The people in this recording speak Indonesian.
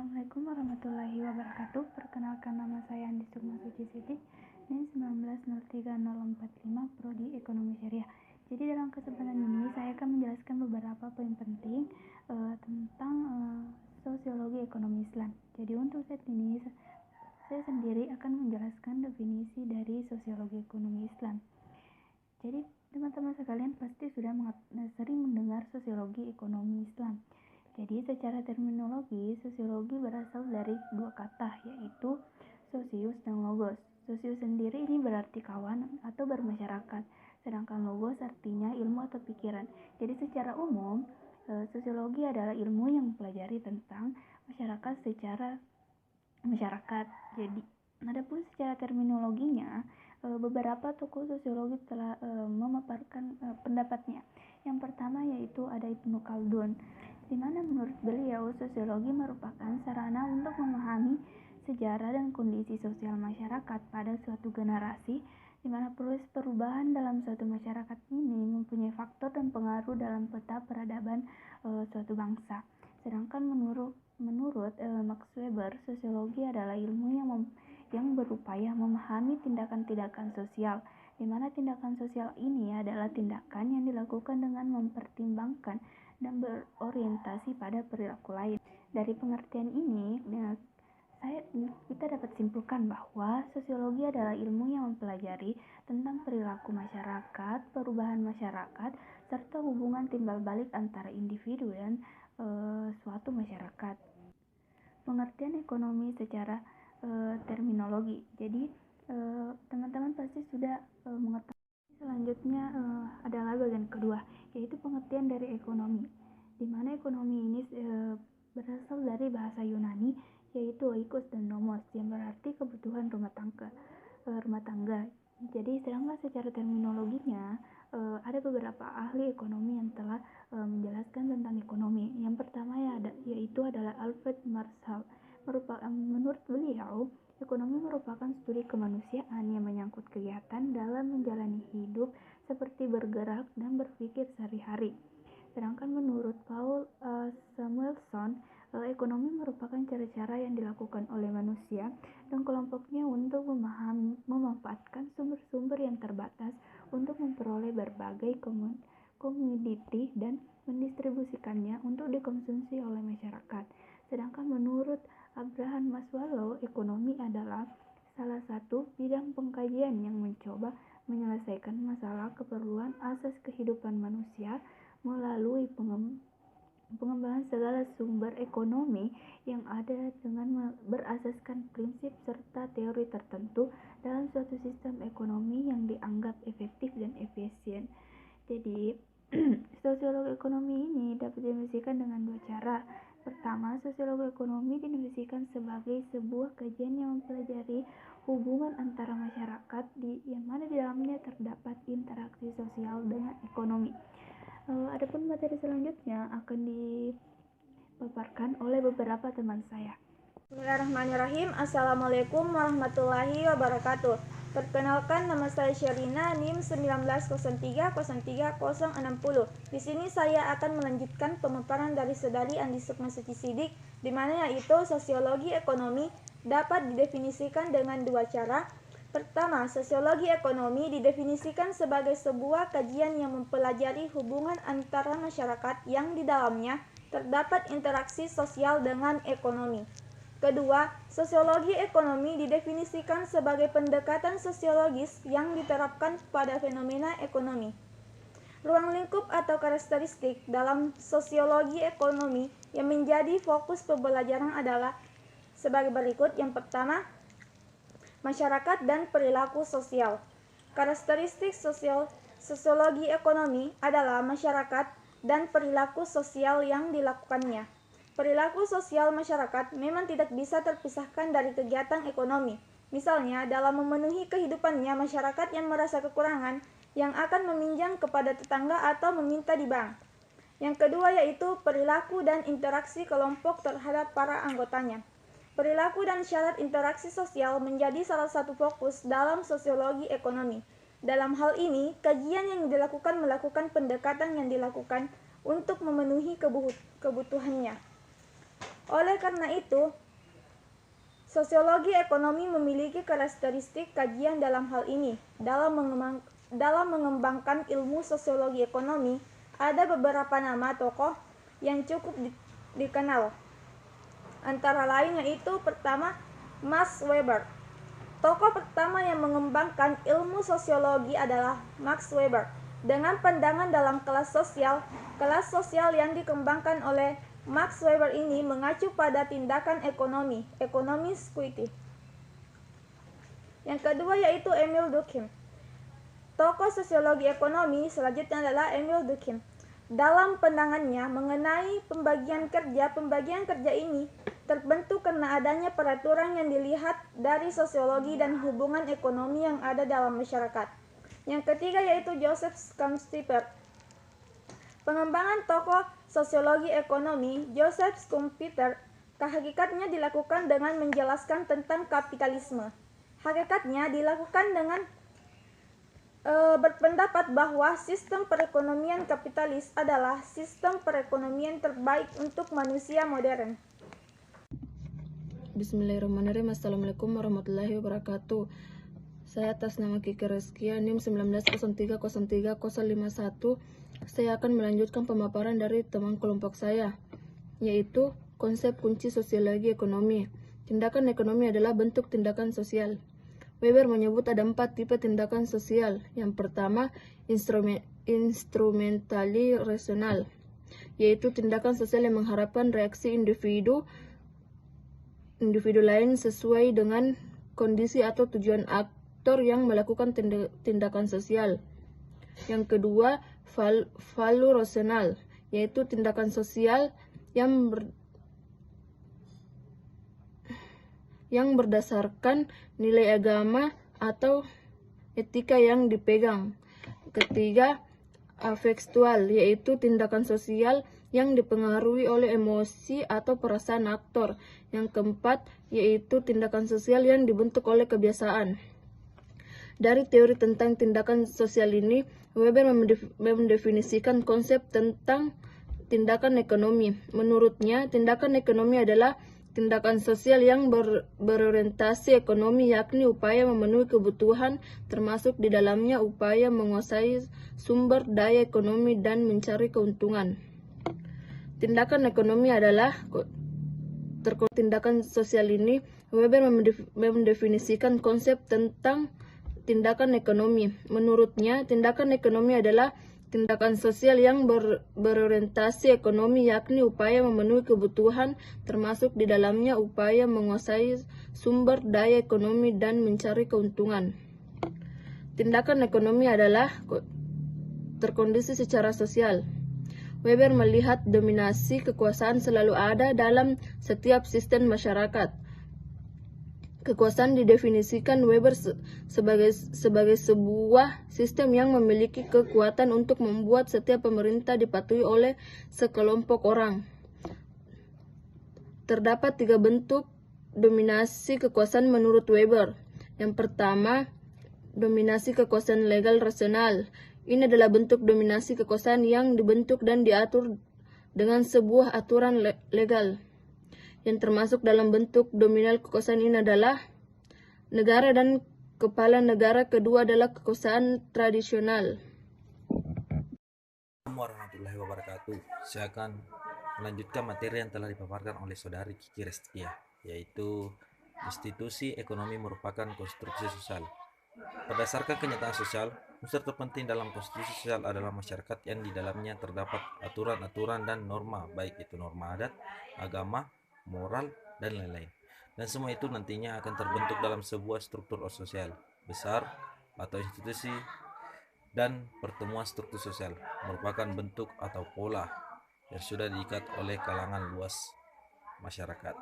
Assalamualaikum warahmatullahi wabarakatuh. Perkenalkan, nama saya Andi Sukma Suci Siti, NIM 19030045, Prodi Ekonomi Syariah. Jadi dalam kesempatan ini saya akan menjelaskan beberapa poin penting tentang sosiologi ekonomi Islam. Jadi untuk saat ini saya sendiri akan menjelaskan definisi dari sosiologi ekonomi Islam. Jadi teman-teman sekalian pasti sudah sering mendengar sosiologi ekonomi Islam. Jadi secara terminologi, sosiologi berasal dari dua kata, yaitu sosius dan logos. Sosius sendiri ini berarti kawan atau bermasyarakat, sedangkan logos artinya ilmu atau pikiran. Jadi secara umum, sosiologi adalah ilmu yang mempelajari tentang masyarakat secara masyarakat. Jadi, adapun secara terminologinya, beberapa tokoh sosiologi telah memaparkan pendapatnya. Yang pertama yaitu ada Ibnu Khaldun, di mana menurut beliau sosiologi merupakan sarana untuk memahami sejarah dan kondisi sosial masyarakat pada suatu generasi, di mana proses perubahan dalam suatu masyarakat ini mempunyai faktor dan pengaruh dalam peta peradaban suatu bangsa. Sedangkan menurut Max Weber, sosiologi adalah ilmu yang berupaya memahami tindakan-tindakan sosial, di mana tindakan sosial ini adalah tindakan yang dilakukan dengan mempertimbangkan dan berorientasi pada perilaku lain. Dari pengertian ini, kita dapat simpulkan bahwa sosiologi adalah ilmu yang mempelajari tentang perilaku masyarakat, perubahan masyarakat, serta hubungan timbal balik antara individu dan suatu masyarakat. Pengertian ekonomi secara terminologi. Jadi teman-teman pasti sudah mengetahui. Selanjutnya adalah bagian kedua, yaitu pengertian dari ekonomi, di mana ekonomi ini berasal dari bahasa Yunani, yaitu oikos dan nomos, yang berarti kebutuhan rumah tangga. Jadi sedangkan secara terminologinya ada beberapa ahli ekonomi yang telah menjelaskan tentang ekonomi. Yang pertama yaitu adalah Alfred Marshall. Menurut beliau, ekonomi merupakan studi kemanusiaan yang menyangkut kegiatan dalam menjalani hidup seperti bergerak dan berpikir sehari-hari. Sedangkan menurut Paul Samuelson, ekonomi merupakan cara-cara yang dilakukan oleh manusia dan kelompoknya untuk memanfaatkan sumber-sumber yang terbatas untuk memperoleh berbagai komoditi dan mendistribusikannya untuk dikonsumsi oleh masyarakat. Sedangkan menurut Abraham Maslow, ekonomi adalah salah satu bidang pengkajian yang mencoba menyelesaikan masalah keperluan asas kehidupan manusia melalui pengembangan segala sumber ekonomi yang ada dengan berasaskan prinsip serta teori tertentu dalam suatu sistem ekonomi yang dianggap efektif dan efisien. Jadi, sosiologi ekonomi ini dapat didefinisikan dengan dua cara. Pertama, sosiologi ekonomi didefinisikan sebagai sebuah kajian yang mempelajari hubungan antara masyarakat yang mana di dalamnya terdapat interaksi sosial dengan ekonomi. Adapun materi selanjutnya akan dipaparkan oleh beberapa teman saya. Bismillahirrahmanirrahim. Assalamualaikum warahmatullahi wabarakatuh. Perkenalkan, nama saya Sherina, NIM 1903030060. Di sini saya akan melanjutkan pemaparan dari Saudari Andi Sukma Suci Sidik, di mana yaitu sosiologi ekonomi dapat didefinisikan dengan dua cara. Pertama, sosiologi ekonomi didefinisikan sebagai sebuah kajian yang mempelajari hubungan antara masyarakat yang di dalamnya terdapat interaksi sosial dengan ekonomi. Kedua, sosiologi ekonomi didefinisikan sebagai pendekatan sosiologis yang diterapkan pada fenomena ekonomi. Ruang lingkup atau karakteristik dalam sosiologi ekonomi yang menjadi fokus pembelajaran adalah sebagai berikut. Yang pertama, masyarakat dan perilaku sosial. Karakteristik sosiologi ekonomi adalah masyarakat dan perilaku sosial yang dilakukannya. Perilaku sosial masyarakat memang tidak bisa terpisahkan dari kegiatan ekonomi. Misalnya, dalam memenuhi kehidupannya, masyarakat yang merasa kekurangan yang akan meminjam kepada tetangga atau meminta di bank. Yang kedua yaitu perilaku dan interaksi kelompok terhadap para anggotanya. Perilaku dan syarat interaksi sosial menjadi salah satu fokus dalam sosiologi ekonomi. Dalam hal ini, kajian yang dilakukan melakukan pendekatan yang dilakukan untuk memenuhi kebutuhannya. Oleh karena itu, sosiologi ekonomi memiliki karakteristik kajian dalam hal ini. Dalam mengembangkan ilmu sosiologi ekonomi, ada beberapa nama tokoh yang cukup dikenal. Antara lain yaitu pertama, Max Weber. Tokoh pertama yang mengembangkan ilmu sosiologi adalah Max Weber. Dengan pandangan dalam kelas sosial yang dikembangkan oleh Max Weber ini mengacu pada tindakan ekonomi sekuiti. Yang kedua yaitu Emil Durkheim. Tokoh sosiologi ekonomi selanjutnya adalah Emil Durkheim. Dalam pandangannya mengenai pembagian kerja ini terbentuk karena adanya peraturan yang dilihat dari sosiologi dan hubungan ekonomi yang ada dalam masyarakat. Yang ketiga yaitu Joseph Schumpeter. Pengembangan tokoh sosiologi ekonomi Joseph Schumpeter hakikatnya dilakukan dengan menjelaskan tentang kapitalisme. Hakikatnya dilakukan dengan berpendapat bahwa sistem perekonomian kapitalis adalah sistem perekonomian terbaik untuk manusia modern. Bismillahirrahmanirrahim. Assalamualaikum warahmatullahi wabarakatuh. Saya atas nama Kiki Reskia, NIM 19030301. Saya akan melanjutkan pemaparan dari teman kelompok saya, yaitu konsep kunci sosiologi ekonomi. Tindakan ekonomi adalah bentuk tindakan sosial. Weber menyebut ada 4 tipe tindakan sosial. Yang pertama, instrumentali rasional, yaitu tindakan sosial yang mengharapkan reaksi individu lain sesuai dengan kondisi atau tujuan aktor yang melakukan tindakan sosial. Yang kedua, valu rasional, yaitu tindakan sosial yang berdasarkan nilai agama atau etika yang dipegang. Ketiga, afektual, yaitu tindakan sosial yang dipengaruhi oleh emosi atau perasaan aktor. Yang keempat, yaitu tindakan sosial yang dibentuk oleh kebiasaan. Dari teori tentang tindakan sosial ini, Weber mendefinisikan konsep tentang tindakan ekonomi. Menurutnya, tindakan ekonomi adalah tindakan sosial yang berorientasi ekonomi, yakni upaya memenuhi kebutuhan, termasuk di dalamnya upaya menguasai sumber daya ekonomi dan mencari keuntungan. Tindakan ekonomi adalah tindakan sosial ini. Weber mendefinisikan konsep tentang tindakan ekonomi. Menurutnya, tindakan ekonomi adalah tindakan sosial yang berorientasi ekonomi, yakni upaya memenuhi kebutuhan, termasuk di dalamnya upaya menguasai sumber daya ekonomi dan mencari keuntungan. Tindakan ekonomi adalah terkondisi secara sosial. Weber melihat dominasi kekuasaan selalu ada dalam setiap sistem masyarakat. Kekuasaan didefinisikan Weber sebagai sebuah sistem yang memiliki kekuatan untuk membuat setiap pemerintah dipatuhi oleh sekelompok orang. Terdapat 3 bentuk dominasi kekuasaan menurut Weber. Yang pertama, dominasi kekuasaan legal rasional. Ini adalah bentuk dominasi kekuasaan yang dibentuk dan diatur dengan sebuah aturan legal. Yang termasuk dalam bentuk dominal kekuasaan ini adalah negara dan kepala negara. Kedua adalah kekuasaan tradisional. Assalamualaikum warahmatullahi wabarakatuh. Saya akan melanjutkan materi yang telah dipaparkan oleh saudari Kiki Reskia, yaitu institusi ekonomi merupakan konstruksi sosial. Berdasarkan kenyataan sosial, unsur terpenting dalam konstitusi sosial adalah masyarakat yang di dalamnya terdapat aturan-aturan dan norma, baik itu norma adat, agama, moral, dan lain-lain. Dan semua itu nantinya akan terbentuk dalam sebuah struktur sosial besar atau institusi, dan pertemuan struktur sosial merupakan bentuk atau pola yang sudah diikat oleh kalangan luas masyarakat.